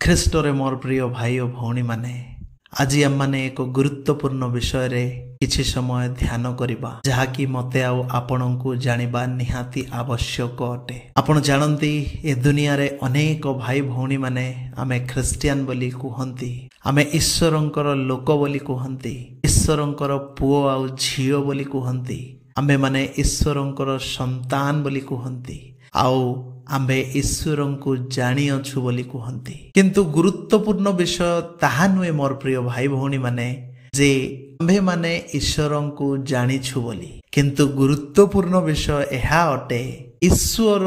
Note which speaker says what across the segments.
Speaker 1: ଖ୍ରୀଷ୍ଟରେ ମୋର ପ୍ରିୟ ଭାଇ ଓ ଭଉଣୀ ମାନେ, ଆଜି ଆମମାନେ ଏକ ଗୁରୁତ୍ୱପୂର୍ଣ୍ଣ ବିଷୟରେ କିଛି ସମୟ ଧ୍ୟାନ କରିବା, ଯାହାକି ମୋତେ ଆଉ ଆପଣଙ୍କୁ ଜାଣିବା ନିହାତି ଆବଶ୍ୟକ ଅଟେ। ଆପଣ ଜାଣନ୍ତି, ଏ ଦୁନିଆରେ ଅନେକ ଭାଇ ଭଉଣୀ ମାନେ ଆମେ ଖ୍ରୀଷ୍ଟିଆନ ବୋଲି କୁହନ୍ତି, ଆମେ ଈଶ୍ୱରଙ୍କର ଲୋକ ବୋଲି କୁହନ୍ତି, ଈଶ୍ୱରଙ୍କର ପୁଅ ଆଉ ଝିଅ ବୋଲି କୁହନ୍ତି, ଆମେମାନେ ଈଶ୍ୱରଙ୍କର ସନ୍ତାନ ବୋଲି କୁହନ୍ତି, ଆଉ ଆମ୍ଭେ ଈଶ୍ୱରଙ୍କୁ ଜାଣିଅଛୁ ବୋଲି କୁହନ୍ତି। କିନ୍ତୁ ଗୁରୁତ୍ୱପୂର୍ଣ୍ଣ ବିଷୟ ତାହା ନୁହେଁ ମୋର ପ୍ରିୟ ଭାଇ ଭଉଣୀ ମାନେ, ଯେ ଆମ୍ଭେମାନେ ଈଶ୍ୱରଙ୍କୁ ଜାଣିଛୁ ବୋଲି। କିନ୍ତୁ ଗୁରୁତ୍ୱପୂର୍ଣ୍ଣ ବିଷୟ ଏହା ଅଟେ, ଈଶ୍ୱର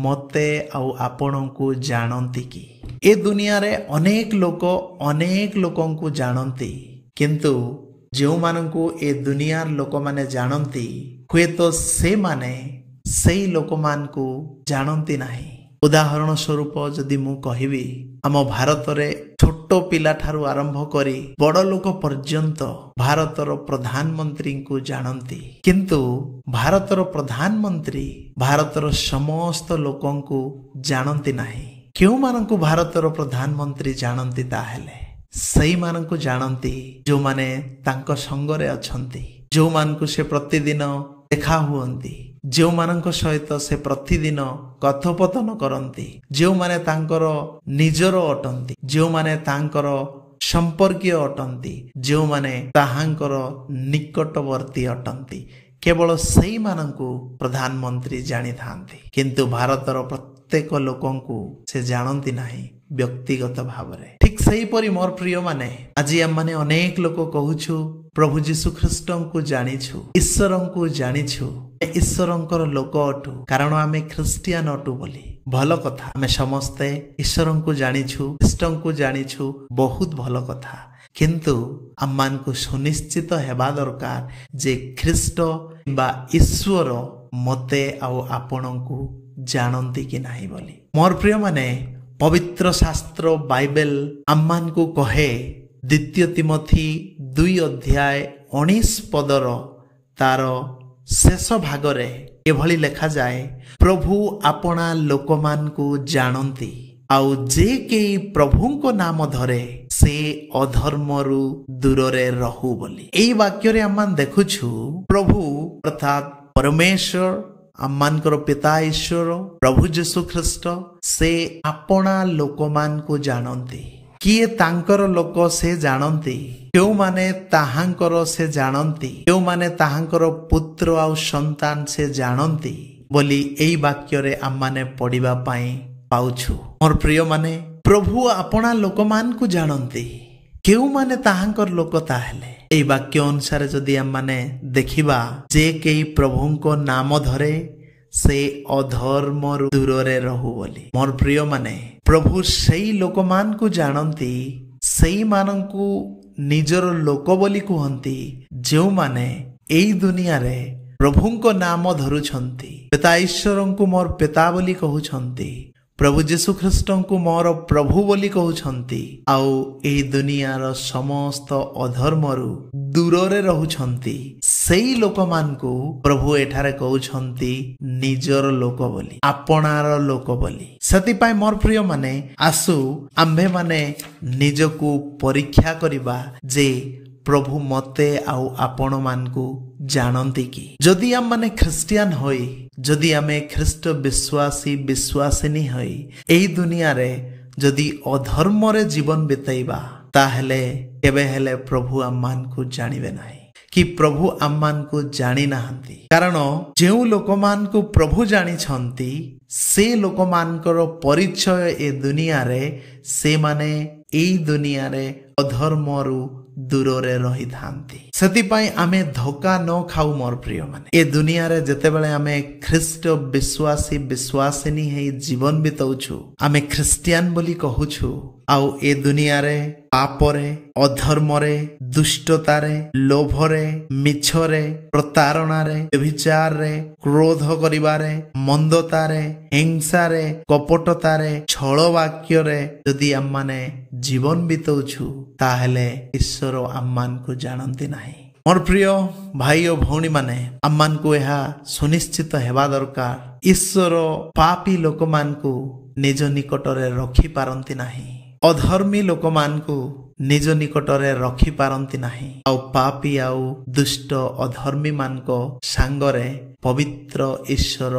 Speaker 1: ମୋତେ ଆଉ ଆପଣଙ୍କୁ ଜାଣନ୍ତି କି? ଏ ଦୁନିଆରେ ଅନେକ ଲୋକଙ୍କୁ ଜାଣନ୍ତି, କିନ୍ତୁ ଯେଉଁମାନଙ୍କୁ ଏ ଦୁନିଆର ଲୋକମାନେ ଜାଣନ୍ତି, ହୁଏତ ସେମାନେ ସେଇ ଲୋକମାନଙ୍କୁ ଜାଣନ୍ତି ନାହିଁ। ଉଦାହରଣ ସ୍ୱରୂପ ଯଦି ମୁଁ କହିବି, ଆମ ଭାରତରେ ଛୋଟ ପିଲାଠାରୁ ଆରମ୍ଭ କରି ବଡ଼ ଲୋକ ପର୍ଯ୍ୟନ୍ତ ଭାରତର ପ୍ରଧାନମନ୍ତ୍ରୀଙ୍କୁ ଜାଣନ୍ତି, କିନ୍ତୁ ଭାରତର ପ୍ରଧାନମନ୍ତ୍ରୀ ଭାରତର ସମସ୍ତ ଲୋକଙ୍କୁ ଜାଣନ୍ତି ନାହିଁ। କେଉଁମାନଙ୍କୁ ଭାରତର ପ୍ରଧାନମନ୍ତ୍ରୀ ଜାଣନ୍ତି? ତାହେଲେ ସେଇମାନଙ୍କୁ ଜାଣନ୍ତି ଯେଉଁମାନେ ତାଙ୍କ ସଙ୍ଗରେ ଅଛନ୍ତି, ଯେଉଁମାନଙ୍କୁ ସେ ପ୍ରତିଦିନ ଦେଖା ହୁଅନ୍ତି, ଯେଉଁମାନଙ୍କ ସହିତ ସେ ପ୍ରତିଦିନ କଥୋପକଥନ କରନ୍ତି, ଯେଉଁମାନେ ତାଙ୍କର ନିଜର ଅଟନ୍ତି, ଯେଉଁମାନେ ତାଙ୍କର ସମ୍ପର୍କୀୟ ଅଟନ୍ତି, ଯେଉଁମାନେ ତାହାଙ୍କର ନିକଟବର୍ତ୍ତୀ ଅଟନ୍ତି, କେବଳ ସେଇମାନଙ୍କୁ ପ୍ରଧାନମନ୍ତ୍ରୀ ଜାଣିଥାନ୍ତି। କିନ୍ତୁ ଭାରତର ପ୍ରତ୍ୟେକ ଲୋକଙ୍କୁ ସେ ଜାଣନ୍ତି ନାହିଁ ବ୍ୟକ୍ତିଗତ ଭାବରେ। ଠିକ୍ ସେହିପରି ମୋର ପ୍ରିୟମାନେ, ଆଜି ଆମମାନେ ଅନେକ ଲୋକ କହୁଛୁ ପ୍ରଭୁ ଯୀଶୁ ଖ୍ରୀଷ୍ଟଙ୍କୁ ଜାଣିଛୁ, ଈଶ୍ୱରଙ୍କୁ ଜାଣିଛୁ, ଈଶ୍ୱରଙ୍କର ଲୋକ ଅଟୁ, କାରଣ ଆମେ ଖ୍ରୀଷ୍ଟିଆନ ଅଟୁ ବୋଲି। ଭଲ କଥା, ଆମେ ସମସ୍ତେ ଈଶ୍ୱରଙ୍କୁ ଜାଣିଛୁ, ଖ୍ରୀଷ୍ଟଙ୍କୁ ଜାଣିଛୁ, ବହୁତ ଭଲ କଥା। କିନ୍ତୁ ଆମମାନଙ୍କୁ ସୁନିଶ୍ଚିତ ହେବା ଦରକାର ଯେ ଖ୍ରୀଷ୍ଟ ବା ଈଶ୍ୱର ମୋତେ ଆଉ ଆପଣଙ୍କୁ ଜାଣନ୍ତି କି ନାହିଁ ବୋଲି। ମୋର ପ୍ରିୟମାନେ, ପବିତ୍ର ଶାସ୍ତ୍ର ବାଇବେଲ ଆମମାନଙ୍କୁ କହେ, 2 ତିମୋଥୀ 2:19 ତାର ଶେଷ ଭାଗରେ ଏଭଳି ଲେଖାଯାଏ, ପ୍ରଭୁ ଆପଣା ଲୋକମାନଙ୍କୁ ଜାଣନ୍ତି, ଆଉ ଯେ କେହି ପ୍ରଭୁଙ୍କ ନାମ ଧରେ ସେ ଅଧର୍ମରୁ ଦୂରରେ ରହୁ ବୋଲି। ଏଇ ବାକ୍ୟରେ ଆମେ ଦେଖୁଛୁ, ପ୍ରଭୁ ଅର୍ଥାତ୍ ପରମେଶ୍ୱର, ଆମମାନଙ୍କର ପିତା ଈଶ୍ୱର, ପ୍ରଭୁ ଯୀଶୁ ଖ୍ରୀଷ୍ଟ, ସେ ଆପଣା ଲୋକମାନଙ୍କୁ ଜାଣନ୍ତି। କିଏ ତାଙ୍କର ଲୋକ ସେ ଜାଣନ୍ତି, କେଉଁମାନେ ତାହାଙ୍କର ସେ ଜାଣନ୍ତି, କେଉଁମାନେ ତାହାଙ୍କର ପୁତ୍ର ଆଉ ସନ୍ତାନ ସେ ଜାଣନ୍ତି ବୋଲି ଏଇ ବାକ୍ୟରେ ଆମମାନେ ପଢିବା ପାଇଁ ପାଉଛୁ। ମୋର ପ୍ରିୟମାନେ, ପ୍ରଭୁ ଆପଣା ଲୋକମାନଙ୍କୁ ଜାଣନ୍ତି। କେଉଁମାନେ ତାହାଙ୍କର ଲୋକ? ତାହେଲେ ଏଇ ବାକ୍ୟ ଅନୁସାରେ ଯଦି ଆମମାନେ ଦେଖିବା, ଯେ କେହି ପ୍ରଭୁଙ୍କ ନାମ ଧରେ ସେ ଅଧର୍ମରୁ ଦୂରରେ ରହୁ ବୋଲି। ମୋର ପ୍ରିୟମାନେ, ପ୍ରଭୁ ସେଇ ଲୋକମାନଙ୍କୁ ଜାଣନ୍ତି, ସେଇମାନଙ୍କୁ ନିଜର ଲୋକ ବୋଲି କୁହନ୍ତି, ଯେଉଁମାନେ ଏଇ ଦୁନିଆରେ ପ୍ରଭୁଙ୍କ ନାମ ଧରୁଛନ୍ତି, ପିତା ଈଶ୍ୱରଙ୍କୁ ମୋର ପିତା ବୋଲି କହୁଛନ୍ତି, ପ୍ରଭୁ ଯୀଶୁ ଖ୍ରୀଷ୍ଟଙ୍କୁ ମୋର ପ୍ରଭୁ ବୋଲି କହୁଛନ୍ତି, ଆଉ ଏହି ଦୁନିଆର ସମସ୍ତ ଅଧର୍ମରୁ ଦୂରରେ ରହୁଛନ୍ତି। ସେଇ ଲୋକମାନଙ୍କୁ ପ୍ରଭୁ ଏଠାରେ କହୁଛନ୍ତି ନିଜର ଲୋକ ବୋଲି, ଆପଣାର ଲୋକ ବୋଲି। ସେଥିପାଇଁ ମୋର ପ୍ରିୟମାନେ, ଆସୁ ଆମ୍ଭେମାନେ ନିଜକୁ ପରୀକ୍ଷା କରିବା ଯେ ପ୍ରଭୁ ମୋତେ ଆଉ ଆପଣମାନଙ୍କୁ ଜାଣନ୍ତି କି? ଯଦି ଆମମାନେ ଖ୍ରୀଷ୍ଟିଆନ ହୋଇ, ଯଦି ଆମେ ଖ୍ରୀଷ୍ଟ ବିଶ୍ୱାସିନୀ ହୋଇ ଏହି ଦୁନିଆରେ ଯଦି ଅଧର୍ମରେ ଜୀବନ ବିତେଇବା, ତାହେଲେ କେବେ ହେଲେ ପ୍ରଭୁ ଆମମାନଙ୍କୁ ଜାଣିବେ ନାହିଁ, କି ପ୍ରଭୁ ଆମମାନଙ୍କୁ ଜାଣି ନାହାନ୍ତି। କାରଣ ଯେଉଁ ଲୋକମାନଙ୍କୁ ପ୍ରଭୁ ଜାଣିଛନ୍ତି, ସେ ଲୋକମାନଙ୍କର ପରିଚୟ ଏ ଦୁନିଆରେ, ସେମାନେ ଏଇ ଦୁନିଆରେ ଅଧର୍ମରୁ ଦୂରରେ ରହିଥାନ୍ତି। ସେଥିପାଇଁ ଆମେ ଧୋକା ନ ଖାଉ ମୋର ପ୍ରିୟମାନେ। ଏ ଦୁନିଆରେ ଯେତେବେଳେ ଆମେ ଖ୍ରୀଷ୍ଟ ବିଶ୍ୱାସିନୀ ହେଇ ଜୀବନ ବିତଉଛୁ, ଆମେ ଖ୍ରୀଷ୍ଟିଆନ ବୋଲି କହୁଛୁ, ଆଉ ଏ ଦୁନିଆରେ ପାପରେ, ଅଧର୍ମରେ, ଦୁଷ୍ଟତାରେ, ଲୋଭରେ, ମିଛରେ, ପ୍ରତାରଣାରେ, ବ୍ୟଭିଚାରରେ, କ୍ରୋଧ କରିବାରେ, ମନ୍ଦତାରେ, ହିଂସାରେ, କପଟତାରେ, ଛଳ ବାକ୍ୟରେ ଯଦି ଆମମାନେ ଜୀବନ ବିତଉଛୁ, ତାହେଲେ ଈଶ୍ୱର ଆମମାନଙ୍କୁ ଜାଣନ୍ତି ନାହିଁ। ମୋର ପ୍ରିୟ ଭାଇ ଓ ଭଉଣୀ ମାନେ, ଆମମାନଙ୍କୁ ଏହା ସୁନିଶ୍ଚିତ ହେବା ଦରକାର, ଈଶ୍ୱର ପାପୀ ଲୋକମାନଙ୍କୁ ନିଜ ନିକଟରେ ରଖିପାରନ୍ତି ନାହିଁ। ଅଧର୍ମୀ ଲୋକମାନଙ୍କୁ ନିଜ ନିକଟରେ ରଖିପାରନ୍ତି ନାହିଁ ଆଉ ପାପୀ ଆଉ ଦୁଷ୍ଟ ଅଧର୍ମୀମାନଙ୍କ ସାଙ୍ଗରେ ପବିତ୍ର ଈଶ୍ୱର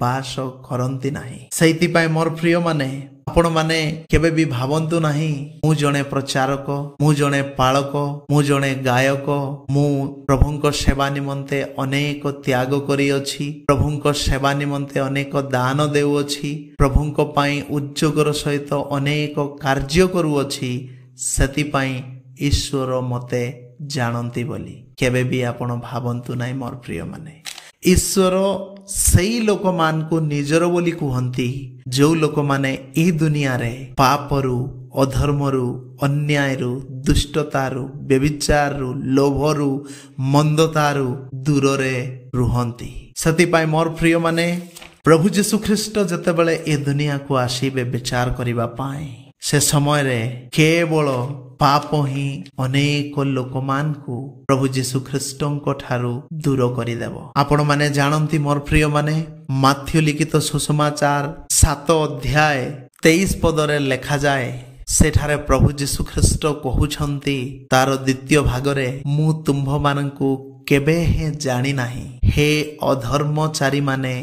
Speaker 1: ବାସ କରନ୍ତି ନାହିଁ। ସେଇଥିପାଇଁ ମୋର ପ୍ରିୟମାନେ, ଆପଣମାନେ କେବେ ବି ଭାବନ୍ତୁ ନାହିଁ ମୁଁ ଜଣେ ପ୍ରଚାରକ, ମୁଁ ଜଣେ ପାଳକ, ମୁଁ ଜଣେ ଗାୟକ, ମୁଁ ପ୍ରଭୁଙ୍କ ସେବା ନିମନ୍ତେ ଅନେକ ତ୍ୟାଗ କରିଅଛି, ପ୍ରଭୁଙ୍କ ସେବା ନିମନ୍ତେ ଅନେକ ଦାନ ଦେଉଅଛି, ପ୍ରଭୁଙ୍କ ପାଇଁ ଉଦ୍ଯୋଗର ସହିତ ଅନେକ କାର୍ଯ୍ୟ କରୁଅଛି, ସେଥିପାଇଁ ଈଶ୍ୱର ମୋତେ ଜାଣନ୍ତି ବୋଲି କେବେ ବି ଆପଣ ଭାବନ୍ତୁ ନାହିଁ ମୋର ପ୍ରିୟମାନେ। ଈଶ୍ୱର ସେଇ ଲୋକମାନଙ୍କୁ ନିଜର ବୋଲି କୁହନ୍ତି ଯେଉଁ ଲୋକମାନେ ଏହି ଦୁନିଆରେ ପାପରୁ, ଅଧର୍ମରୁ, ଅନ୍ୟାୟରୁ, ଦୁଷ୍ଟତାରୁ, ବ୍ୟଭିଚାରରୁ, ଲୋଭରୁ, ମନ୍ଦତାରୁ ଦୂରରେ ରୁହନ୍ତି। ସେଥିପାଇଁ ମୋର ପ୍ରିୟମାନେ, ପ୍ରଭୁ ଯୀଶୁ ଖ୍ରୀଷ୍ଟ ଯେତେବେଳେ ଏ ଦୁନିଆକୁ ଆସିବେ ବିଚାର କରିବା ପାଇଁ, ସେ ସମୟରେ କେବଳ ପାପ ହିଁ ଅନେକ ଲୋକମାନଙ୍କୁ ପ୍ରଭୁ ଯୀଶୁ ଖ୍ରୀଷ୍ଟଙ୍କ ଠାରୁ ଦୂର କରିଦେବ। ଆପଣମାନେ ଜାଣନ୍ତି ମୋର ପ୍ରିୟମାନେ, ମାଥ୍ୟୁ ଲିଖିତ ସୁସମାଚାର 7 ଅଧ୍ୟାୟ 23 ପଦରେ ଲେଖାଯାଏ, ସେଠାରେ ପ୍ରଭୁ ଯୀଶୁ ଖ୍ରୀଷ୍ଟ କହୁଛନ୍ତି ତାର ଦ୍ୱିତୀୟ ଭାଗରେ, ମୁଁ ତୁମ୍ଭମାନଙ୍କୁ କେବେ ହେଁ ଜାଣି ନାହିଁ, ହେ ଅଧର୍ମଚାରୀମାନେ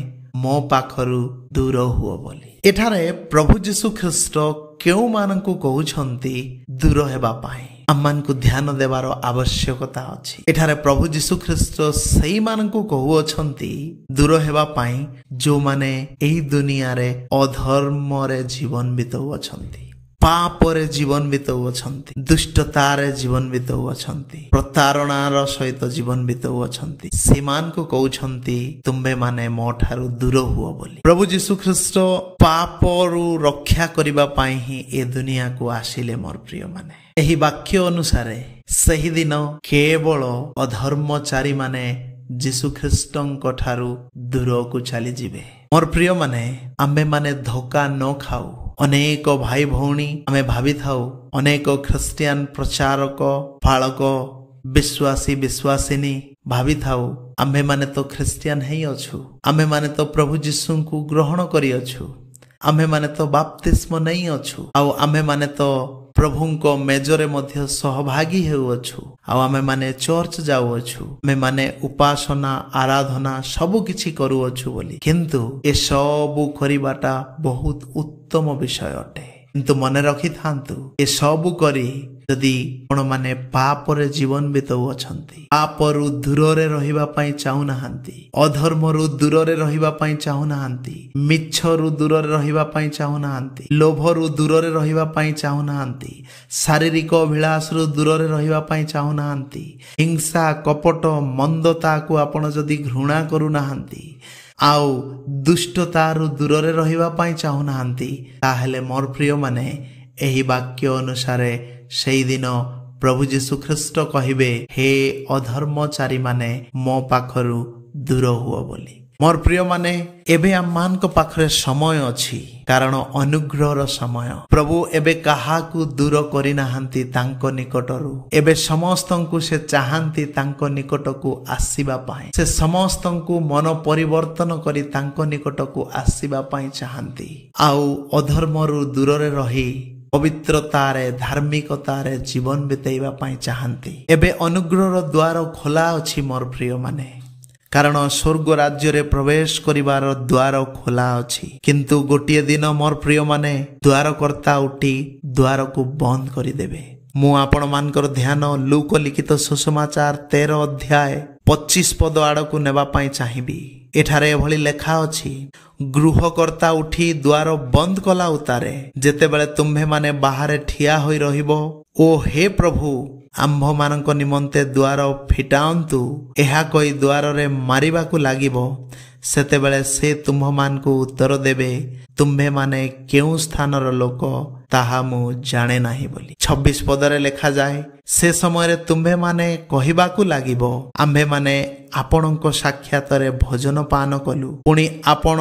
Speaker 1: ମୋ ପାଖରୁ ଦୂର ହୁଅ ବୋଲି। ଏଠାରେ ପ୍ରଭୁ ଯୀଶୁ ଖ୍ରୀଷ୍ଟ କେଉଁମାନଙ୍କୁ କହୁଛନ୍ତି ଦୂର ହେବା ପାଇଁ? ଆମମାନଙ୍କୁ ଧ୍ୟାନ ଦେବାର ଆବଶ୍ୟକତା ଅଛି। ଏଠାରେ ପ୍ରଭୁ ଯୀଶୁ ଖ୍ରୀଷ୍ଟ ସେଇମାନଙ୍କୁ କହୁଅଛନ୍ତି ଦୂର ହେବା ପାଇଁ ଯେଉଁମାନେ ଏହି ଦୁନିଆରେ ଅଧର୍ମରେ ଜୀବନ ବିତାଉଅଛନ୍ତି, ପାପରେ ଜୀବନ ବିତାଉଅଛନ୍ତି, ଦୁଷ୍ଟତାରେ ଜୀବନ ବିତାଉଅଛନ୍ତି, ପ୍ରତାରଣାର ସହିତ ଜୀବନ ବିତାଉଅଛନ୍ତି, ସେମାନଙ୍କୁ କହୁଛନ୍ତି ତୁମ୍ଭେମାନେ ମୋ ଠାରୁ ଦୂର ହୁଅ ବୋଲି। ପ୍ରଭୁ ଯୀଶୁ ଖ୍ରୀଷ୍ଟ ପାପରୁ ରକ୍ଷା କରିବା ପାଇଁ ହିଁ ଏ ଦୁନିଆକୁ ଆସିଲେ ମୋର ପ୍ରିୟମାନେ। ଏହି ବାକ୍ୟ ଅନୁସାରେ ସେହିଦିନ କେବଳ ଅଧର୍ମଚାରୀମାନେ ଯୀଶୁ ଖ୍ରୀଷ୍ଟଙ୍କ ଠାରୁ ଦୂରକୁ ଚାଲିଯିବେ। ମୋର ପ୍ରିୟମାନେ, ଆମ୍ଭେମାନେ ଧୋକା ନ ଖାଉ। ଅନେକ ଭାଇ ଭଉଣୀ ଆମେ ଭାବିଥାଉ, ଅନେକ ଖ୍ରୀଷ୍ଟିଆନ ପ୍ରଚାରକ, ପାଳକ, ବିଶ୍ୱାସୀ ବିଶ୍ୱାସିନୀ ଭାବିଥାଉ ଆମ୍ଭେମାନେ ତ ଖ୍ରୀଷ୍ଟିଆନ ହେଇ ଅଛୁ, ଆମ୍ଭେମାନେ ତ ପ୍ରଭୁ ଯୀଶୁଙ୍କୁ ଗ୍ରହଣ କରିଅଛୁ, ଆମ୍ଭେମାନେ ତ ବାପ୍ତିସ୍ମ ନେଇଅଛୁ, ଆଉ ଆମ୍ଭେମାନେ ତ ପ୍ରଭୁଙ୍କ ମେଜରେ ମଧ୍ୟ ସହଭାଗୀ ହେଉଅଛୁ, ଆଉ ଆମେମାନେ ଚର୍ଚ୍ଚ ଯାଉଅଛୁ, ଆମେମାନେ ଉପାସନା ଆରାଧନା ସବୁ କିଛି କରୁଅଛୁ ବୋଲି। କିନ୍ତୁ ଏସବୁ କରିବାଟା ବହୁତ ଉତ୍ତମ ବିଷୟ ଅଟେ। କିନ୍ତୁ ମନେ ରଖିଥାନ୍ତୁ, ଏସବୁ କରି ଯଦି ଆପଣମାନେ ପାପରେ ଜୀବନ ବିତାଉଅଛନ୍ତି, ପାପରୁ ଦୂରରେ ରହିବା ପାଇଁ ଚାହୁଁନାହାନ୍ତି, ଅଧର୍ମରୁ ଦୂରରେ ରହିବା ପାଇଁ ଚାହୁଁନାହାନ୍ତି, ମିଛରୁ ଦୂରରେ ରହିବା ପାଇଁ ଚାହୁଁନାହାନ୍ତି, ଲୋଭରୁ ଦୂରରେ ରହିବା ପାଇଁ ଚାହୁଁନାହାନ୍ତି, ଶାରୀରିକ ଅଭିଳାଷରୁ ଦୂରରେ ରହିବା ପାଇଁ ଚାହୁଁନାହାନ୍ତି, ହିଂସା କପଟ ମନ୍ଦତାକୁ ଆପଣ ଯଦି ଘୃଣା କରୁନାହାନ୍ତି, ଆଉ ଦୁଷ୍ଟତାରୁ ଦୂରରେ ରହିବା ପାଇଁ ଚାହୁଁନାହାନ୍ତି, ତାହେଲେ ମୋର ପ୍ରିୟମାନେ, ଏହି ବାକ୍ୟ ଅନୁସାରେ ସେଇଦିନ ପ୍ରଭୁ ଯୀଶୁ ଖ୍ରୀଷ୍ଟ କହିବେ, ହେ ଅଧର୍ମଚାରୀମାନେ ମୋ ପାଖରୁ ଦୂର ହୁଅ ବୋଲି। ମୋର ପ୍ରିୟମାନେ, ଏବେ ଆମମାନଙ୍କ ପାଖରେ ସମୟ ଅଛି, କାରଣ ଅନୁଗ୍ରହର ସମୟ। ପ୍ରଭୁ ଏବେ କାହାକୁ ଦୂର କରିନାହାନ୍ତି ତାଙ୍କ ନିକଟରୁ। ଏବେ ସମସ୍ତଙ୍କୁ ସେ ଚାହାନ୍ତି ତାଙ୍କ ନିକଟକୁ ଆସିବା ପାଇଁ। ସେ ସମସ୍ତଙ୍କୁ ମନ ପରିବର୍ତ୍ତନ କରି ତାଙ୍କ ନିକଟକୁ ଆସିବା ପାଇଁ ଚାହାନ୍ତି, ଆଉ ଅଧର୍ମରୁ ଦୂରରେ ରହି ପବିତ୍ରତାରେ ଧାର୍ମିକତାରେ ଜୀବନ ବିତେଇବା ପାଇଁ ଚାହାନ୍ତି। ଏବେ ଅନୁଗ୍ରହର ଦ୍ୱାର ଖୋଲା ଅଛି ମୋର ପ୍ରିୟମାନେ, କାରଣ ସ୍ୱର୍ଗ ରାଜ୍ୟରେ ପ୍ରବେଶ କରିବାର ଦ୍ୱାର ଖୋଲା ଅଛି। କିନ୍ତୁ ଗୋଟିଏ ଦିନ ମୋର ପ୍ରିୟମାନେ, ଦ୍ୱାରକର୍ତ୍ତା ଉଠି ଦ୍ୱାରକୁ ବନ୍ଦ କରିଦେବେ। ମୁଁ ଆପଣମାନଙ୍କର ଧ୍ୟାନ ଲୁକ ଲିଖିତ ସୁସମାଚାର 13 ଅଧ୍ୟାୟ 25 ପଦ ଆଡ଼କୁ ନେବା ପାଇଁ ଚାହିଁବି। ଏଠାରେ ଏଭଳି ଲେଖା ଅଛି, ଗୃହକର୍ତ୍ତା ଉଠି ଦ୍ୱାର ବନ୍ଦ କଲା ଉତ୍ତାରେ, ଯେତେବେଳେ ତୁମ୍ଭେମାନେ ବାହାରେ ଠିଆ ହୋଇ ରହିବ ଓ ହେ ପ୍ରଭୁ ଆମ୍ଭମାନଙ୍କ ନିମନ୍ତେ ଦ୍ୱାର ଫିଟାନ୍ତୁ ଏହା କହି ଦ୍ୱାରରେ ମାରିବାକୁ ଲାଗିବ, ସେତେବେଳେ ସେ ତୁମ୍ଭମାନଙ୍କୁ ଉତ୍ତର ଦେବେ, ତୁମ୍ଭେମାନେ କେଉଁ ସ୍ଥାନର ଲୋକ ତାହା ମୁଁ ଜାଣେ ନାହିଁ ବୋଲି। 26 ପଦରେ ଲେଖାଯାଏ, ସେ ସମୟରେ ତୁମ୍ଭେମାନେ କହିବାକୁ ଲାଗିବ, ଆମ୍ଭେମାନେ ଆପଣଙ୍କ ସାକ୍ଷାତରେ ଭୋଜନ ପାନ କଲୁ, ପୁଣି ଆପଣ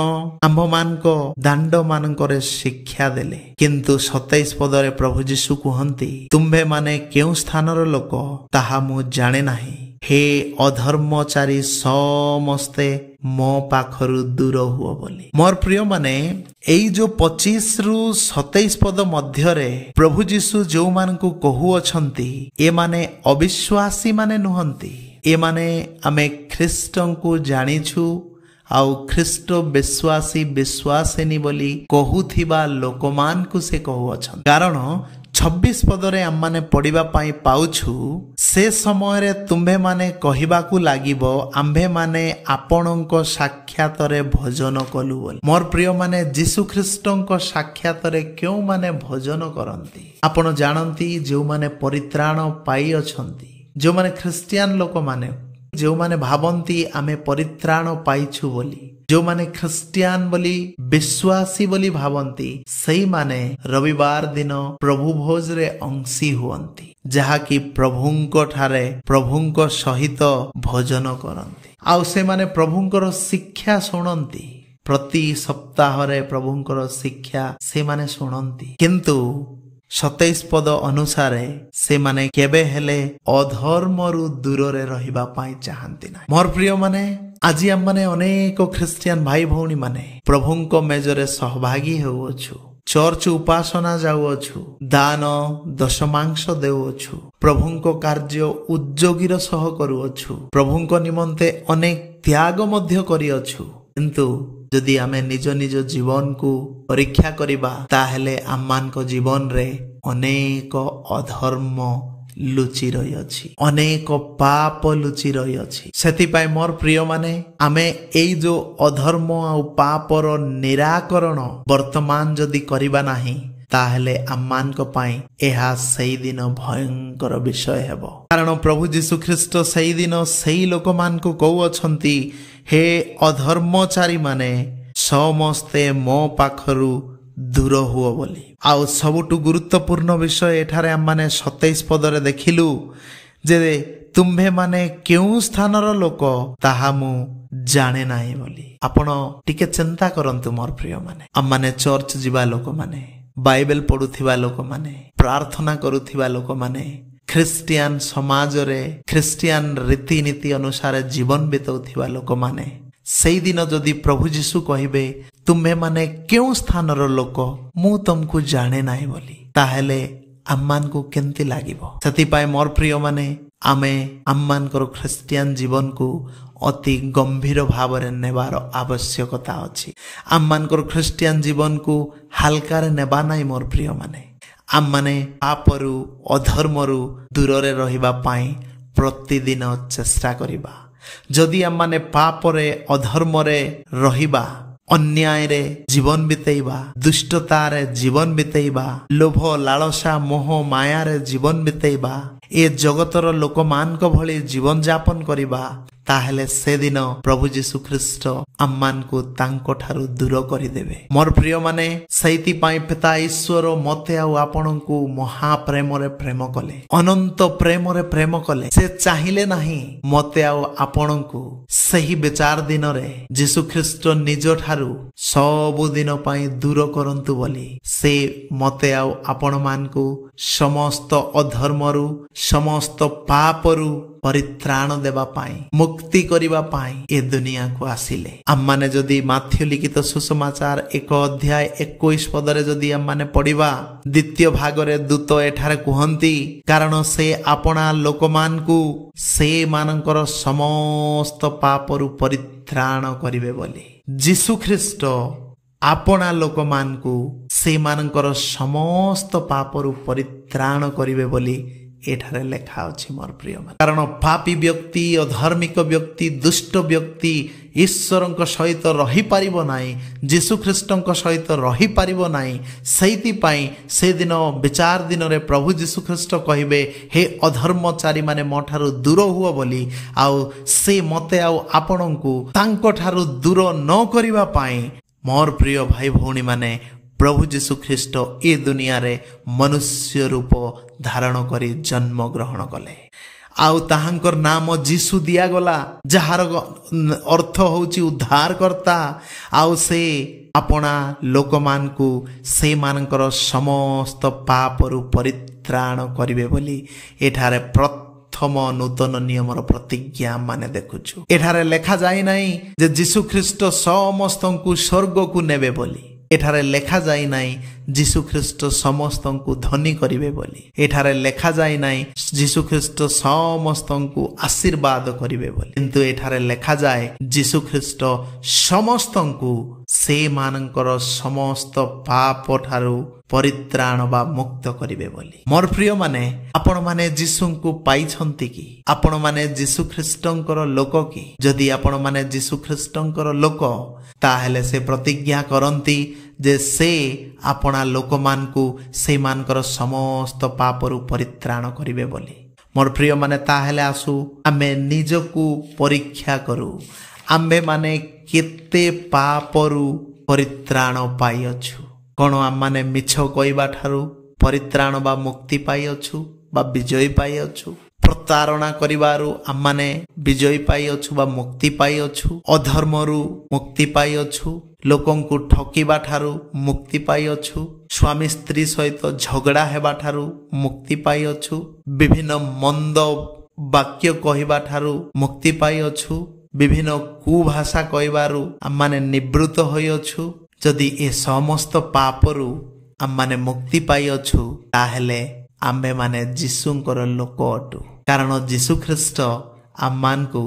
Speaker 1: ଆମ୍ଭମାନଙ୍କ ଦାଣ୍ଡମାନଙ୍କରେ ଶିକ୍ଷା ଦେଲେ। କିନ୍ତୁ 27 ପଦରେ ପ୍ରଭୁ ଯୀଶୁ କୁହନ୍ତି, ତୁମ୍ଭେମାନେ କେଉଁ ସ୍ଥାନର ଲୋକ ତାହା ମୁଁ ଜାଣେ ନାହିଁ। ହେ ଅଧର୍ମଚାରୀ ସମସ୍ତେ ମୋ ପାଖରୁ ଦୂର ହୁଅ ବୋଲି। ମୋର ପ୍ରିୟ ମାନେ, ଏଇ ଯୋଉ 25ରୁ 27 ପଦ ମଧ୍ୟରେ ପ୍ରଭୁ ଯୀଶୁ ଯେଉଁମାନଙ୍କୁ କହୁଅଛନ୍ତି, ଏମାନେ ଅବିଶ୍ୱାସୀ ମାନେ ନୁହନ୍ତି। ଏମାନେ ଆମେ ଖ୍ରୀଷ୍ଟଙ୍କୁ ଜାଣିଛୁ ଆଉ ଖ୍ରୀଷ୍ଟ ବିଶ୍ୱାସିନୀ ବୋଲି କହୁଥିବା ଲୋକମାନଙ୍କୁ ସେ କହୁଅଛନ୍ତି। କାରଣ 26 ପଦରେ ଆମମାନେ ପଢିବା ପାଇଁ ପାଉଛୁ, ସେ ସମୟରେ ତୁମ୍ଭେମାନେ କହିବାକୁ ଲାଗିବ, ଆମ୍ଭେମାନେ ଆପଣଙ୍କ ସାକ୍ଷାତରେ ଭୋଜନ କଲୁ ବୋଲି। ମୋର ପ୍ରିୟମାନେ, ଯୀଶୁ ଖ୍ରୀଷ୍ଟଙ୍କ ସାକ୍ଷାତରେ କେଉଁମାନେ ଭୋଜନ କରନ୍ତି? ଆପଣ ଜାଣନ୍ତି, ଯେଉଁମାନେ ପରିତ୍ରାଣ ପାଇଅଛନ୍ତି, ଯେଉଁମାନେ ଖ୍ରୀଷ୍ଟିଆନ ଲୋକମାନେ, ଯେଉଁମାନେ ଭାବନ୍ତି ଆମେ ପରିତ୍ରାଣ ପାଇଛୁ ବୋଲି, ଯେଉଁମାନେ ଖ୍ରୀଷ୍ଟିଆନ ବୋଲି ବିଶ୍ୱାସୀ ବୋଲି ଭାବନ୍ତି, ସେଇମାନେ ରବିବାର ଦିନ ପ୍ରଭୁ ଭୋଜରେ ଅଂଶୀ ହୁଅନ୍ତି, ଯାହାକି ପ୍ରଭୁଙ୍କ ସହିତ ଭୋଜନ କରନ୍ତି। ଆଉ ସେମାନେ ପ୍ରଭୁଙ୍କର ଶିକ୍ଷା ଶୁଣନ୍ତି। ପ୍ରତି ସପ୍ତାହରେ ପ୍ରଭୁଙ୍କର ଶିକ୍ଷା ସେମାନେ ଶୁଣନ୍ତି। କିନ୍ତୁ 27 ପଦ ଅନୁସାରେ ସେମାନେ କେବେ ହେଲେ ଅଧର୍ମରୁ ଦୂରରେ ରହିବା ପାଇଁ ଚାହାନ୍ତି ନାହିଁ। ମୋର ପ୍ରିୟ ମାନେ, ଆଜି ଆମମାନେ ଅନେକ ଖ୍ରୀଷ୍ଟିଆନ ଭାଇ ଭଉଣୀ ମାନେ ପ୍ରଭୁଙ୍କ ମେଜରେ ସହଭାଗୀ ହେଉଅଛୁ, ଚର୍ଚ୍ଚ ଉପାସନା ଯାଉଅଛୁ, ଦାନ ଦଶମାଂଶ ଦେଉଅଛୁ, ପ୍ରଭୁଙ୍କ କାର୍ଯ୍ୟ ଉଦ୍ଯୋଗୀର ସହ କରୁଅଛୁ, ପ୍ରଭୁଙ୍କ ନିମନ୍ତେ ଅନେକ ତ୍ୟାଗ ମଧ୍ୟ କରିଅଛୁ। କିନ୍ତୁ ଯଦି ଆମେ ନିଜ ଜୀବନକୁ ପରୀକ୍ଷା କରିବା, ତାହେଲେ ଆମମାନଙ୍କ ଜୀବନରେ ଅନେକ ଅଧର୍ମ ଲୁଚି ରହିଅଛି, ଅନେକ ପାପ ଲୁଚି ରହିଅଛି। ସେଥିପାଇଁ ମୋର ପ୍ରିୟ ମାନେ, ଆମେ ଏଇ ଯୋଉ ଅଧର୍ମ ଆଉ ପାପର ନିରାକରଣ ବର୍ତ୍ତମାନ ଯଦି କରିବା ନାହିଁ, ତାହେଲେ ଆମମାନଙ୍କ ପାଇଁ ଏହା ସେଇଦିନ ଭୟଙ୍କର ବିଷୟ ହେବ। କାରଣ ପ୍ରଭୁ ଯୀଶୁ ଖ୍ରୀଷ୍ଟ ସେଇଦିନ ସେଇ ଲୋକମାନଙ୍କୁ କହୁଅଛନ୍ତି, ହେ ଅଧର୍ମଚାରୀ ମାନେ, ସମସ୍ତେ ମୋ ପାଖରୁ ଦୂର ହୁଅ ବୋଲି। ଆଉ ସବୁଠୁ ଗୁରୁତ୍ୱପୂର୍ଣ୍ଣ ବିଷୟ ଏଠାରେ ଆମମାନେ 27 ପଦରେ ଦେଖିଲୁ ଯେ, ତୁମ୍ଭେମାନେ କେଉଁ ସ୍ଥାନର ଲୋକ ତାହା ମୁଁ ଜାଣେ ନାହିଁ ବୋଲି। ଆପଣ ଟିକେ ଚିନ୍ତା କରନ୍ତୁ ମୋର ପ୍ରିୟ ମାନେ, ଆମମାନେ ଚର୍ଚ୍ଚ ଯିବା ଲୋକମାନେ, ବାଇବେଲ ପଢୁଥିବା ଲୋକମାନେ, ପ୍ରାର୍ଥନା କରୁଥିବା ଲୋକମାନେ, ଖ୍ରୀଷ୍ଟିଆନ ସମାଜରେ ଖ୍ରୀଷ୍ଟିଆନ ରୀତିନୀତି ଅନୁସାରେ ଜୀବନ ବିତାଉଥିବା ଲୋକମାନେ, ସେଇଦିନ ଯଦି ପ୍ରଭୁ ଯୀଶୁ କହିବେ, ତୁମ୍ଭେମାନେ କେଉଁ ସ୍ଥାନର ଲୋକ, ମୁଁ ତମକୁ ଜାଣେ ନାହିଁ ବୋଲି, ତାହେଲେ ଆମମାନଙ୍କୁ କେମିତି ଲାଗିବ? ସେଥିପାଇଁ ମୋର ପ୍ରିୟ ମାନେ, ଆମେ ଆମମାନଙ୍କର ଖ୍ରୀଷ୍ଟିଆନ ଜୀବନକୁ ଅତି ଗମ୍ଭୀର ଭାବରେ ନେବାର ଆବଶ୍ୟକତା ଅଛି। ଆମମାନଙ୍କର ଖ୍ରୀଷ୍ଟିଆନ ଜୀବନକୁ ହାଲକାରେ ନେବା ନାହିଁ ମୋର ପ୍ରିୟ ମାନେ। ଆମମାନେ ପାପରୁ ଅଧର୍ମରୁ ଦୂରରେ ରହିବା ପାଇଁ ପ୍ରତିଦିନ ଚେଷ୍ଟା କରିବା। ଯଦି ଆମମାନେ ପାପରେ ଅଧର୍ମରେ ରହିବା, ଅନ୍ୟାୟରେ ଜୀବନ ବିତେଇବା, ଦୁଷ୍ଟତାରେ ଜୀବନ ବିତେଇବା, ଲୋଭ ଲାଳସା ମୋହ ମାୟାରେ ଜୀବନ ବିତେଇବା, ଏ ଜଗତର ଲୋକମାନଙ୍କ ଭଳି ଜୀବନ ଯାପନ କରିବା, ତାହେଲେ ସେଦିନ ପ୍ରଭୁ ଯୀଶୁ ଖ୍ରୀଷ୍ଟ ଆମମାନଙ୍କୁ ତାଙ୍କ ଠାରୁ ଦୂର କରିଦେବେ। ମୋର ପ୍ରିୟ ମାନେ, ସେଇଥିପାଇଁ ପିତା ଈଶ୍ୱର ମତେ ଆଉ ଆପଣଙ୍କୁ ମହାପ୍ରେମରେ ପ୍ରେମ କଲେ, ଅନନ୍ତ ପ୍ରେମରେ ପ୍ରେମ କଲେ। ସେ ଚାହିଁଲେ ନାହିଁ ମତେ ଆଉ ଆପଣଙ୍କୁ ସେହି ବିଚାର ଦିନରେ ଯୀଶୁ ଖ୍ରୀଷ୍ଟ ନିଜ ଠାରୁ ସବୁଦିନ ପାଇଁ ଦୂର କରନ୍ତୁ ବୋଲି। ସେ ମତେ ଆଉ ଆପଣମାନଙ୍କୁ ସମସ୍ତ ଅଧର୍ମରୁ, ସମସ୍ତ ପାପରୁ ପରିତ୍ରାଣ ଦେବା ପାଇଁ, ମୁକ୍ତି କରିବା ପାଇଁ ଏ ଦୁନିଆକୁ ଆସିଲେ। ଆମମାନେ ଯଦି ମାଥ୍ୟୁ ଲିଖିତ ସୁସମାଚାର 1 ଅଧ୍ୟାୟ 21 ପଦରେ ଯଦି ଆମମାନେ ପଢିବା, ଦ୍ୱିତୀୟ ଭାଗରେ ଦୂତ ଏଠାରେ କୁହନ୍ତି, କାରଣ ସେ ଆପଣା ଲୋକମାନଙ୍କୁ ସେମାନଙ୍କର ସମସ୍ତ ପାପରୁ ପରିତ୍ରାଣ କରିବେ ବୋଲି। ଯୀଶୁ ଖ୍ରୀଷ୍ଟ ଆପଣା ଲୋକମାନଙ୍କୁ ସେମାନଙ୍କର ସମସ୍ତ ପାପରୁ ପରିତ୍ରାଣ କରିବେ ବୋଲି ଏଠାରେ ଲେଖା ଅଛି ମୋର ପ୍ରିୟ ମାନେ। କାରଣ ପାପୀ ବ୍ୟକ୍ତି, ଅଧାର୍ମିକ ବ୍ୟକ୍ତି, ଦୁଷ୍ଟ ବ୍ୟକ୍ତି ଈଶ୍ୱରଙ୍କ ସହିତ ରହିପାରିବ ନାହିଁ, ଯୀଶୁ ଖ୍ରୀଷ୍ଟଙ୍କ ସହିତ ରହିପାରିବ ନାହିଁ। ସେଇଥିପାଇଁ ସେଦିନ ବିଚାର ଦିନରେ ପ୍ରଭୁ ଯୀଶୁ ଖ୍ରୀଷ୍ଟ କହିବେ, ହେ ଅଧର୍ମଚାରୀ ମାନେ ମୋ ଠାରୁ ଦୂର ହୁଅ ବୋଲି। ଆଉ ସେ ମତେ ଆଉ ଆପଣଙ୍କୁ ତାଙ୍କ ଠାରୁ ଦୂର ନ କରିବା ପାଇଁ ମୋର ପ୍ରିୟ ଭାଇ ଭଉଣୀ ମାନେ, ପ୍ରଭୁ ଯୀଶୁ ଖ୍ରୀଷ୍ଟ ଏ ଦୁନିଆରେ ମନୁଷ୍ୟ ରୂପ ଧାରଣ କରି ଜନ୍ମ ଗ୍ରହଣ କଲେ। ଆଉ ତାହାଙ୍କର ନାମ ଯୀଶୁ ଦିଆଗଲା, ଯାହାର ଅର୍ଥ ହେଉଛି ଉଦ୍ଧାରକର୍ତ୍ତା। ଆଉ ସେ ଆପଣା ଲୋକମାନଙ୍କୁ ସେମାନଙ୍କର ସମସ୍ତ ପାପରୁ ପରିତ୍ରାଣ କରିବେ ବୋଲି ଏଠାରେ ପ୍ରଥମ ପ୍ରଥମ ନୂତନ ନିୟମର ପ୍ରତିଜ୍ଞା ମାନେ ଦେଖୁଛୁ। ଏଠାରେ ଲେଖାଯାଇ ନାହିଁ ଯେ ଯୀଶୁଖ୍ରୀଷ୍ଟ ସମସ୍ତଙ୍କୁ ସ୍ୱର୍ଗକୁ ନେବେ ବୋଲି। ଏଠାରେ ଲେଖାଯାଇ ନାହିଁ ଯୀଶୁଖ୍ରୀଷ୍ଟ ସମସ୍ତଙ୍କୁ ଧନୀ କରିବେ ବୋଲି। ଏଠାରେ ଲେଖାଯାଇ ନାହିଁ ଯୀଶୁଖ୍ରୀଷ୍ଟ ସମସ୍ତଙ୍କୁ ଆଶୀର୍ବାଦ କରିବେ ବୋଲି। କିନ୍ତୁ ଏଠାରେ ଲେଖାଯାଏ ଯୀଶୁଖ୍ରୀଷ୍ଟ ସମସ୍ତଙ୍କୁ ସେମାନଙ୍କର ସମସ୍ତ ପାପ ଠାରୁ ପରିତ୍ରାଣ ବା ମୁକ୍ତ କରିବେ ବୋଲି। ମୋର ପ୍ରିୟମାନେ, ଆପଣମାନେ ଯୀଶୁଙ୍କୁ ପାଇଛନ୍ତି କି? ଆପଣମାନେ ଯୀଶୁଖ୍ରୀଷ୍ଟଙ୍କର ଲୋକ କି? ଯଦି ଆପଣମାନେ ଯୀଶୁଖ୍ରୀଷ୍ଟଙ୍କର ଲୋକ, ତାହେଲେ ସେ ପ୍ରତିଜ୍ଞା କରନ୍ତି ଯେ ସେ ଆପଣା ଲୋକମାନଙ୍କୁ ସେମାନଙ୍କର ସମସ୍ତ ପାପରୁ ପରିତ୍ରାଣ କରିବେ ବୋଲି। ମୋର ପ୍ରିୟମାନେ, ତାହେଲେ ଆସୁ ଆମେ ନିଜକୁ ପରୀକ୍ଷା କରୁ। ଆମ୍ଭେମାନେ କେତେ ପାପରୁ ପରିତ୍ରାଣ ପାଇଅଛୁ? କ'ଣ ଆମମାନେ ମିଛ କହିବା ଠାରୁ ପରିତ୍ରାଣ ବା ମୁକ୍ତି ପାଇଅଛୁ ବା ବିଜୟ ପାଇଅଛୁ? ପ୍ରତାରଣା କରିବାରୁ ଆମମାନେ ବିଜୟ ପାଇଅଛୁ ବା ମୁକ୍ତି ପାଇଅଛୁ? ଅଧର୍ମରୁ ମୁକ୍ତି ପାଇଅଛୁ? ଲୋକଙ୍କୁ ଠକିବା ଠାରୁ ମୁକ୍ତି ପାଇଅଛୁ? ସ୍ୱାମୀ ସ୍ତ୍ରୀ ସହିତ ଝଗଡ଼ା ହେବା ଠାରୁ ମୁକ୍ତି ପାଇଅଛୁ? ବିଭିନ୍ନ ମନ୍ଦ ବାକ୍ୟ କହିବା ଠାରୁ ମୁକ୍ତି ପାଇଅଛୁ? ବିଭିନ୍ନ କୁଭାଷା କହିବାରୁ ଆମମାନେ ନିବୃତ୍ତ ହୋଇଅଛୁ? ଯଦି ଏ ସମସ୍ତ ପାପରୁ ଆମମାନେ ମୁକ୍ତି ପାଇଅଛୁ, ତାହେଲେ ଆମ୍ଭେମାନେ ଯୀଶୁଙ୍କର ଲୋକ ଅଟୁ। କାରଣ ଯୀଶୁଖ୍ରୀଷ୍ଟ ଆମମାନଙ୍କୁ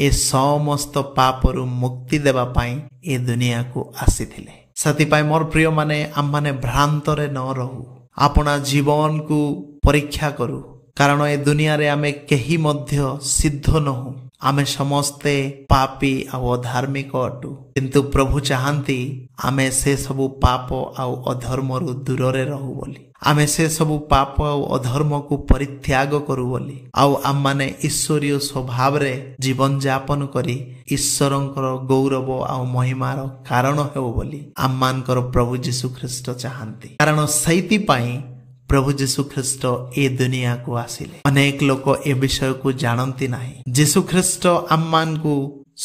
Speaker 1: ଏ ସମସ୍ତ ପାପରୁ ମୁକ୍ତି ଦେବା ପାଇଁ ଏ ଦୁନିଆକୁ ଆସିଥିଲେ। ସେଥିପାଇଁ ମୋର ପ୍ରିୟମାନେ, ଆମମାନେ ଭ୍ରାନ୍ତରେ ନ ରହୁ, ଆପଣା ଜୀବନକୁ ପରୀକ୍ଷା କରୁ। କାରଣ ଏ ଦୁନିଆରେ ଆମେ କେହି ମଧ୍ୟ ସିଦ୍ଧ ନୋହୁଁ। ଆମେ ସମସ୍ତେ ପାପୀ ଆଉ ଅଧାର୍ମିକ ଅଟୁ। କିନ୍ତୁ ପ୍ରଭୁ ଚାହାନ୍ତି ଆମେ ସେ ସବୁ ପାପ ଆଉ ଅଧର୍ମରୁ ଦୂରରେ ରହୁ ବୋଲି। ଆମେ ସେ ସବୁ ପାପ ଆଉ ଅଧର୍ମକୁ ପରିତ୍ୟାଗ କରୁ ବୋଲି। ଆଉ ଆମମାନେ ଈଶ୍ୱରୀୟ ସ୍ୱଭାବରେ ଜୀବନଯାପନ କରି ଈଶ୍ୱରଙ୍କର ଗୌରବ ଆଉ ମହିମାର କାରଣ ହେଉ ବୋଲି ଆମମାନଙ୍କର ପ୍ରଭୁ ଯୀଶୁଖ୍ରୀଷ୍ଟ ଚାହାନ୍ତି। କାରଣ ସେଇଥିପାଇଁ ପ୍ରଭୁ ଯୀଶୁଖ୍ରୀଷ୍ଟ ଏ ଦୁନିଆକୁ ଆସିଲେ। ଅନେକ ଲୋକ ଏ ବିଷୟକୁ ଜାଣନ୍ତି ନାହିଁ। ଯୀଶୁଖ୍ରୀଷ୍ଟ ଆମମାନଙ୍କୁ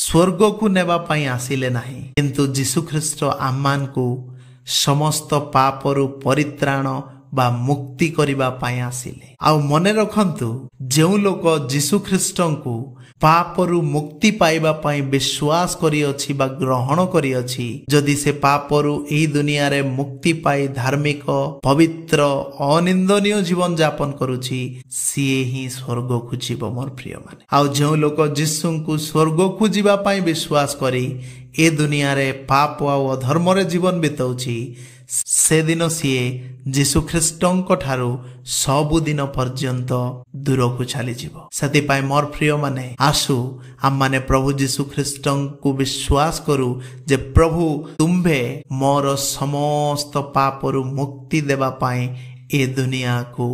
Speaker 1: ସ୍ୱର୍ଗକୁ ନେବା ପାଇଁ ଆସିଲେ ନାହିଁ, କିନ୍ତୁ ଯୀଶୁଖ୍ରୀଷ୍ଟ ଆମମାନଙ୍କୁ ସମସ୍ତ ପାପରୁ ପରିତ୍ରାଣ ବା ମୁକ୍ତି କରିବା ପାଇଁ ଆସିଲେ। ଆଉ ମନେ ରଖନ୍ତୁ, ଯେଉଁ ଲୋକ ଯୀଶୁଖ୍ରୀଷ୍ଟଙ୍କୁ ପାପରୁ ମୁକ୍ତି ପାଇବା ପାଇଁ ବିଶ୍ୱାସ କରିଅଛି ବା ଗ୍ରହଣ କରିଅଛି, ଯଦି ସେ ପାପରୁ ଏହି ଦୁନିଆରେ ମୁକ୍ତି ପାଇ ଧାର୍ମିକ, ପବିତ୍ର, ଅନିନ୍ଦନୀୟ ଜୀବନ ଯାପନ କରୁଛି, ସିଏ ହିଁ ସ୍ୱର୍ଗକୁ ଯିବ। ମୋର ପ୍ରିୟମାନେ, ଆଉ ଯେଉଁ ଲୋକ ଯୀଶୁଙ୍କୁ ସ୍ୱର୍ଗକୁ ଯିବା ପାଇଁ ବିଶ୍ୱାସ କରି ଏ ଦୁନିଆରେ ପାପ ଆଉ ଅଧର୍ମରେ ଜୀବନ ବିତାଉଛି, ସେଦିନ ସିଏ ଯୀଶୁଖ୍ରୀଷ୍ଟଙ୍କ ଠାରୁ ସବୁଦିନ ପର୍ଯ୍ୟନ୍ତ ଦୂରକୁ ଚାଲିଯିବ। ସେଥିପାଇଁ ମୋର ପ୍ରିୟମାନେ, ଆସୁ ଆମମାନେ ପ୍ରଭୁ ଯୀଶୁଖ୍ରୀଷ୍ଟଙ୍କୁ ବିଶ୍ୱାସ କରୁ ଯେ ପ୍ରଭୁ ତୁମ୍ଭେ ମୋର ସମସ୍ତ ପାପରୁ ମୁକ୍ତି ଦେବା ପାଇଁ ଏ ଦୁନିଆକୁ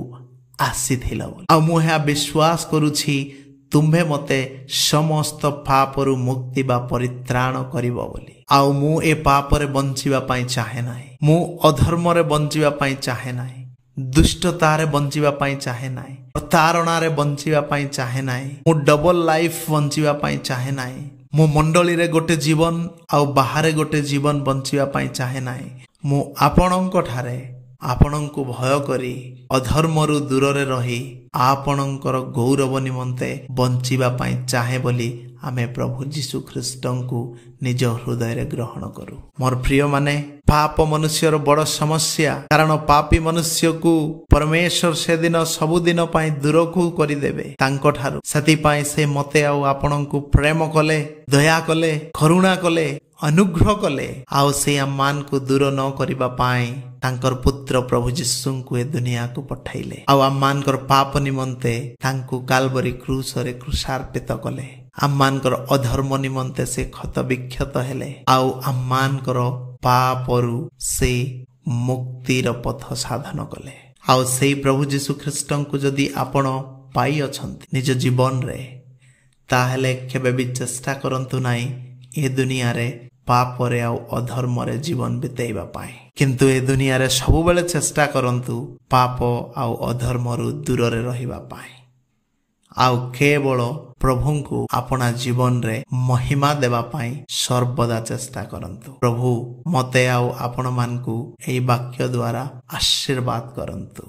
Speaker 1: ଆସିଥିଲ ବୋଲି। ଆଉ ମୁଁ ଏହା ବିଶ୍ୱାସ କରୁଛି ତୁମ୍ଭେ ମୋତେ ସମସ୍ତ ପାପରୁ ମୁକ୍ତି ବା ପରିତ୍ରାଣ କରିବ ବୋଲି। ଆଉ ମୁଁ ଏ ପାପରେ ବଞ୍ଚିବା ପାଇଁ ଚାହେଁ ନାହିଁ। ମୁଁ ଅଧର୍ମରେ ବଞ୍ଚିବା ପାଇଁ ଚାହେଁ ନାହିଁ। ଦୁଷ୍ଟତାରେ ବଞ୍ଚିବା ପାଇଁ ଚାହେଁ ନାହିଁ। ପ୍ରତାରଣାରେ ବଞ୍ଚିବା ପାଇଁ ଚାହେଁ ନାହିଁ। ମୁଁ ଡବଲ ଲାଇଫ ବଞ୍ଚିବା ପାଇଁ ଚାହେଁ ନାହିଁ। ମୁଁ ମଣ୍ଡଳୀରେ ଗୋଟେ ଜୀବନ ଆଉ ବାହାରେ ଗୋଟେ ଜୀବନ ବଞ୍ଚିବା ପାଇଁ ଚାହେଁ ନାହିଁ। ମୁଁ ଆପଣଙ୍କ ଠାରେ ଆପଣଙ୍କୁ ଭୟ କରି ଅଧର୍ମରୁ ଦୂରରେ ରହି ଆପଣଙ୍କର ଗୌରବ ନିମନ୍ତେ ବଞ୍ଚିବା ପାଇଁ ଚାହେଁ ବୋଲି ଆମେ ପ୍ରଭୁ ଯୀଶୁଖ୍ରୀଷ୍ଟଙ୍କୁ ନିଜ ହୃଦୟରେ ଗ୍ରହଣ କରୁ। ମୋର ପ୍ରିୟମାନେ, ପାପ ମନୁଷ୍ୟର ବଡ଼ ସମସ୍ୟା। କାରଣ ପାପୀ ମନୁଷ୍ୟକୁ ପରମେଶ୍ୱର ସେଦିନ ସବୁଦିନ ପାଇଁ ଦୂରକୁ କରିଦେବେ ତାଙ୍କଠାରୁ। ସେଥିପାଇଁ ସେ ମୋତେ ଆଉ ଆପଣଙ୍କୁ ପ୍ରେମ କଲେ, ଦୟା କଲେ, କରୁଣା କଲେ, ଅନୁଗ୍ରହ କଲେ। ଆଉ ସେ ଆମମାନଙ୍କୁ ଦୂର ନ କରିବା ପାଇଁ ତାଙ୍କର ପୁତ୍ର ପ୍ରଭୁ ଯୀଶୁଙ୍କୁ ଏ ଦୁନିଆକୁ ପଠାଇଲେ। ଆଉ ଆମମାନଙ୍କର ପାପ ନିମନ୍ତେ ତାଙ୍କୁ କାଲବରୀ କ୍ରୁଶରେ କ୍ରୁଶାର୍ପିତ କଲେ। ଆମମାନଙ୍କର ଅଧର୍ମ ନିମନ୍ତେ ସେ କ୍ଷତ ବିକ୍ଷତ ହେଲେ। ଆଉ ଆମମାନଙ୍କର ପାପରୁ ସେ ମୁକ୍ତିର ପଥ ସାଧନ କଲେ। ଆଉ ସେଇ ପ୍ରଭୁ ଯୀଶୁଖ୍ରୀଷ୍ଟଙ୍କୁ ଯଦି ଆପଣ ପାଇଅଛନ୍ତି ନିଜ ଜୀବନରେ, ତାହେଲେ କେବେ ବି ଚେଷ୍ଟା କରନ୍ତୁ ନାହିଁ ଏ ଦୁନିଆରେ ପାପରେ ଆଉ ଅଧର୍ମରେ ଜୀବନ ବିତେଇବା ପାଇଁ। କିନ୍ତୁ ଏ ଦୁନିଆରେ ସବୁବେଳେ ଚେଷ୍ଟା କରନ୍ତୁ ପାପ ଆଉ ଅଧର୍ମରୁ ଦୂରରେ ରହିବା ପାଇଁ। ଆଉ କେବଳ ପ୍ରଭୁଙ୍କୁ ଆପଣା ଜୀବନରେ ମହିମା ଦେବା ପାଇଁ ସର୍ବଦା ଚେଷ୍ଟା କରନ୍ତୁ। ପ୍ରଭୁ ମୋତେ ଆଉ ଆପଣମାନଙ୍କୁ ଏହି ବାକ୍ୟ ଦ୍ୱାରା ଆଶୀର୍ବାଦ କରନ୍ତୁ।